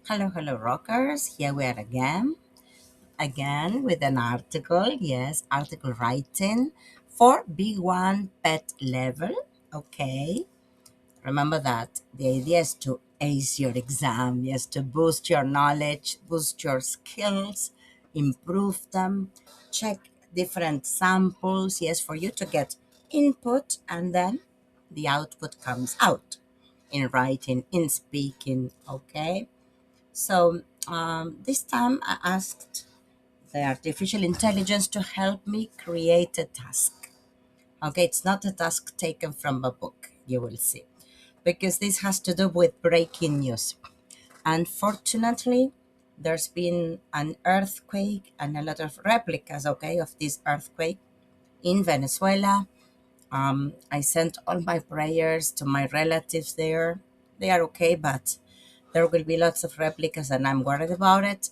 Hello, hello, rockers. Here we are again with an article. Yes, article writing for B1 pet level. Okay, remember that the idea is to ace your exam. Yes, to boost your knowledge, boost your skills, improve them, check different samples. Yes, for you to get input and then the output comes out in writing, in speaking. Okay, so this time I asked the artificial intelligence to help me create a task. Okay, it's not a task taken from a book, you will see, because this has to do with breaking news. Unfortunately, there's been an earthquake and a lot of replicas, okay, of this earthquake in Venezuela. I sent all my prayers to my relatives there. They are okay, but there will be lots of replicas, and I'm worried about it.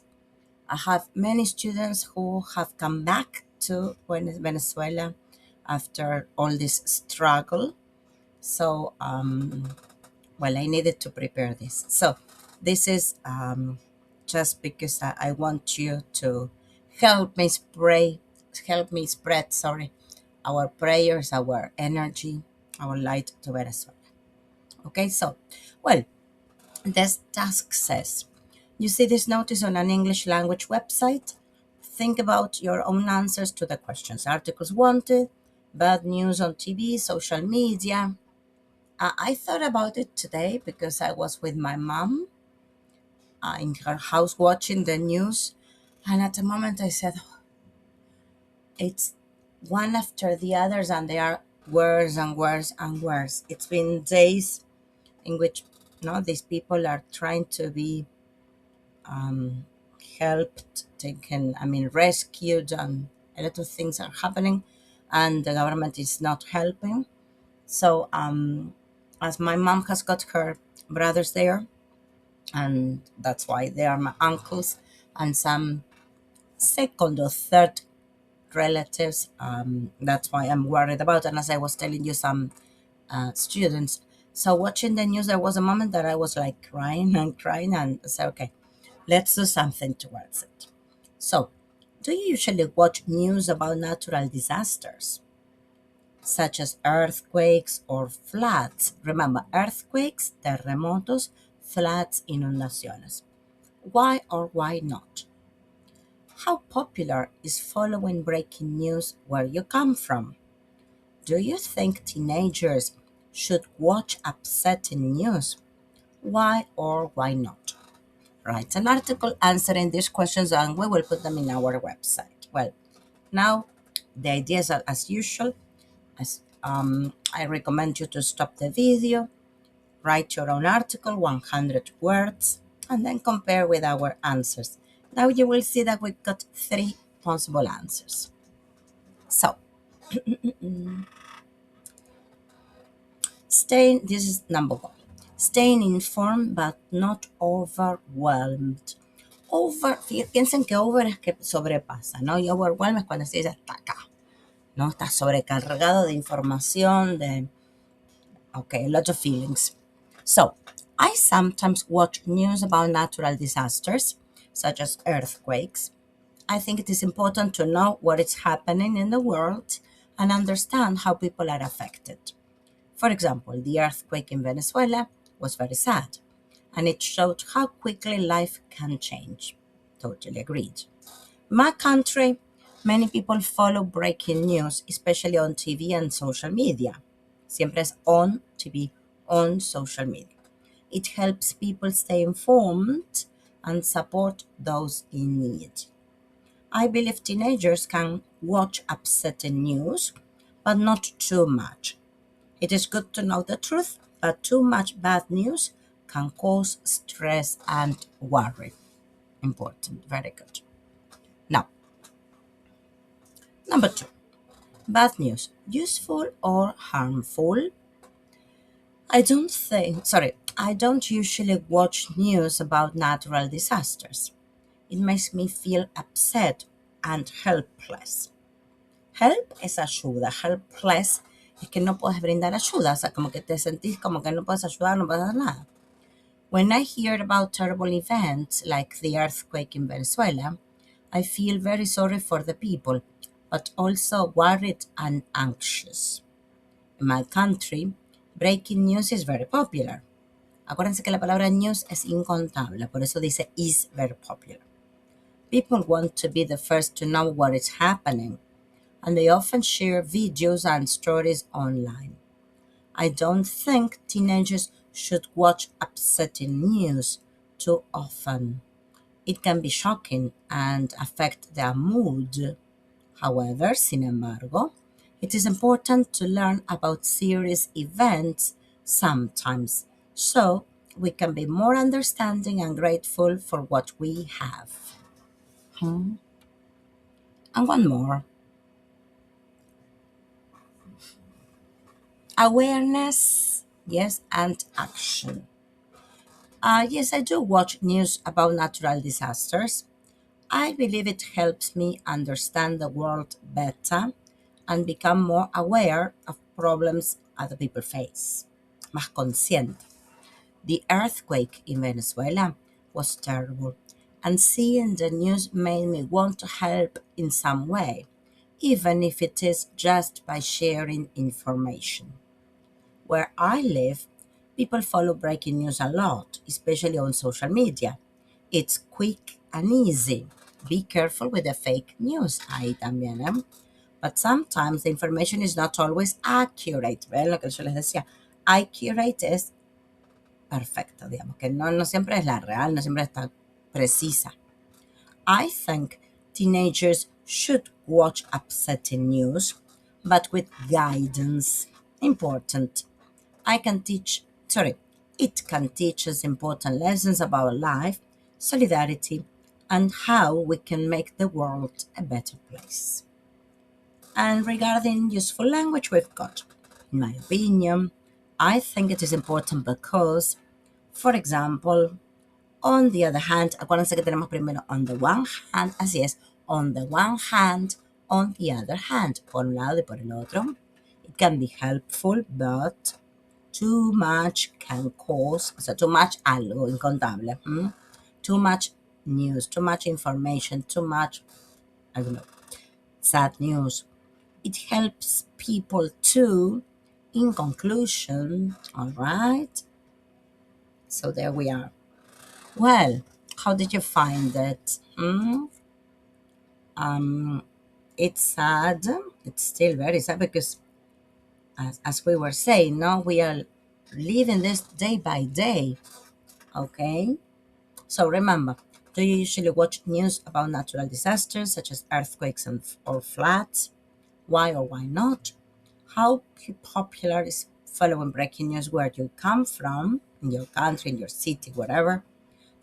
I have many students who have come back to Venezuela after all this struggle. So, well, I needed to prepare this. So, this is just because I want you to help me spread, sorry, our prayers, our energy, our light to Venezuela. Okay, so, well, this task says, you see this notice on an English language website? Think about your own answers to the questions. Articles wanted, bad news on TV, social media. I thought about it today because I was with my mom in her house watching the news. And at the moment I said, it's one after the others, and they are worse and worse and worse. It's been days in which these people are trying to be um, helped, taken, rescued, and a lot of things are happening, and the government is not helping. So, as my mom has got her brothers there, and that's why they are my uncles, and some second or third relatives, that's why I'm worried about. And as I was telling you, some students. So, watching the news, there was a moment that I was like crying and crying, and I said, okay, let's do something towards it. So, do you usually watch news about natural disasters, such as earthquakes or floods? Remember, earthquakes, terremotos, floods, inundaciones. Why or why not? How popular is following breaking news where you come from? Do you think teenagers should watch upsetting news? Why or why not? Write an article answering these questions and we will put them in our website. Well, now the ideas are as usual. I recommend you to stop the video, write your own article, 100 words, and then compare with our answers. Now you will see that we've got three possible answers. So, this is number one. Staying informed but not overwhelmed. Piensen que over es que sobrepasa, ¿no? Y overwhelm es cuando se dice hasta acá, ¿no? Está sobrecargado de información, okay, a lot of feelings. So, I sometimes watch news about natural disasters, such as earthquakes. I think it is important to know what is happening in the world and understand how people are affected. For example, the earthquake in Venezuela was very sad, and it showed how quickly life can change. Totally agreed. My country, many people follow breaking news, especially on TV and social media. Siempre es on TV, on social media. It helps people stay informed and support those in need. I believe teenagers can watch upsetting news, but not too much. It is good to know the truth, but too much bad news can cause stress and worry. Important, very good. Now, number two, bad news, useful or harmful? I don't usually watch news about natural disasters. It makes me feel upset and helpless. Help es ayuda, helpless es que no puedes brindar ayuda, o sea, como que te sentís como que no puedes ayudar, no puedes hacer nada. When I hear about terrible events like the earthquake in Venezuela, I feel very sorry for the people, but also worried and anxious. In my country, breaking news is very popular. Acuérdense que la palabra news es incontable, por eso dice is very popular. People want to be the first to know what is happening, and they often share videos and stories online. I don't think teenagers should watch upsetting news too often. It can be shocking and affect their mood. However, sin embargo, it is important to learn about serious events sometimes so we can be more understanding and grateful for what we have. Hmm. And one more, awareness, yes, and action. Yes, I do watch news about natural disasters. I believe it helps me understand the world better and become more aware of problems other people face. Más consciente. The earthquake in Venezuela was terrible, and seeing the news made me want to help in some way, even if it is just by sharing information. Where I live, people follow breaking news a lot, especially on social media. It's quick and easy. Be careful with the fake news ahí también, ¿eh? But sometimes the information is not always accurate. ¿Ven lo que yo les decía? Accurate es perfecto, digamos, que no siempre es la real, no siempre está precisa. I think teenagers should watch upsetting news, but with guidance. Important. I can teach, sorry, it can teach us important lessons about life, solidarity, and how we can make the world a better place. And regarding useful language, we've got, in my opinion, I think it is important because, for example, on the other hand, acuérdense que tenemos primero on the one hand, así es, on the one hand, on the other hand, por un lado y por el otro. It can be helpful, but too much can cause, o sea, too much algo incontable, too much news, too much information, too much, I don't know, sad news. It helps people too. In conclusion, all right. So there we are. Well, how did you find it? Um, it's sad. It's still very sad because, as we were saying, no, we are living this day by day. Okay. So remember, do you usually watch news about natural disasters such as earthquakes or floods? Why or why not? How popular is following breaking news where you come from, in your country, in your city, whatever?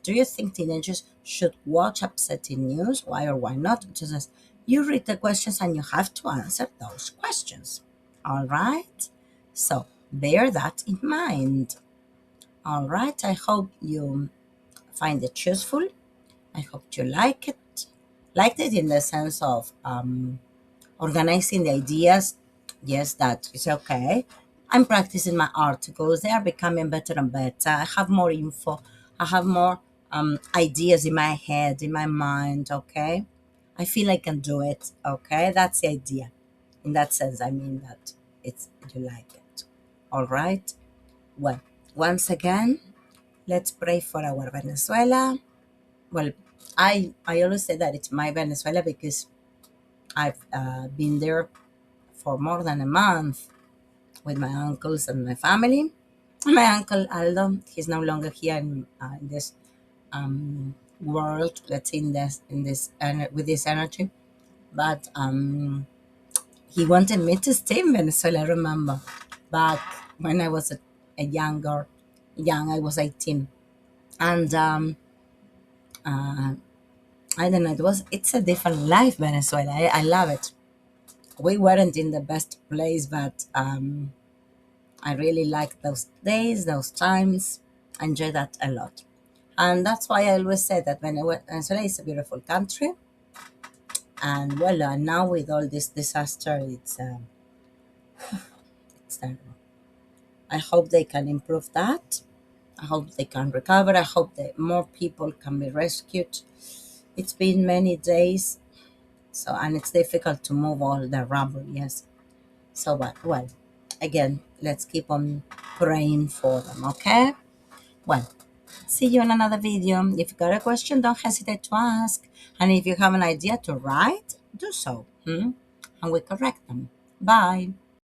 Do you think teenagers should watch upsetting news? Why or why not? Just as you read the questions and you have to answer those questions. All right? So bear that in mind. All right. I hope you find it useful. I hope you like it. Liked it in the sense of organizing the ideas. Yes, that is okay. I'm practicing my articles. They are becoming better and better. I have more info. I have more ideas in my head, in my mind. Okay. I feel I can do it. Okay. That's the idea. In that sense, I mean that it's you like it. All right. Well, once again, let's pray for our Venezuela. Well, I always say that it's my Venezuela because I've been there for more than a month with my uncles and my family. My uncle Aldo, he's no longer here in this world. Let's say with this energy, but he wanted me to stay in Venezuela. I remember back when I was a young, I was 18, and uh, I don't know. It's a different life, Venezuela. I love it. We weren't in the best place, but I really like those days, those times. I enjoy that a lot. And that's why I always say that Venezuela is a beautiful country. And well, now with all this disaster, it's terrible. I hope they can improve that. I hope they can recover. I hope that more people can be rescued. It's been many days, so and it's difficult to move all the rubble. Yes. So, but well, again, let's keep on praying for them. Okay. Well, see you in another video. If you got a question, don't hesitate to ask. And if you have an idea to write, do so. And we correct them. Bye.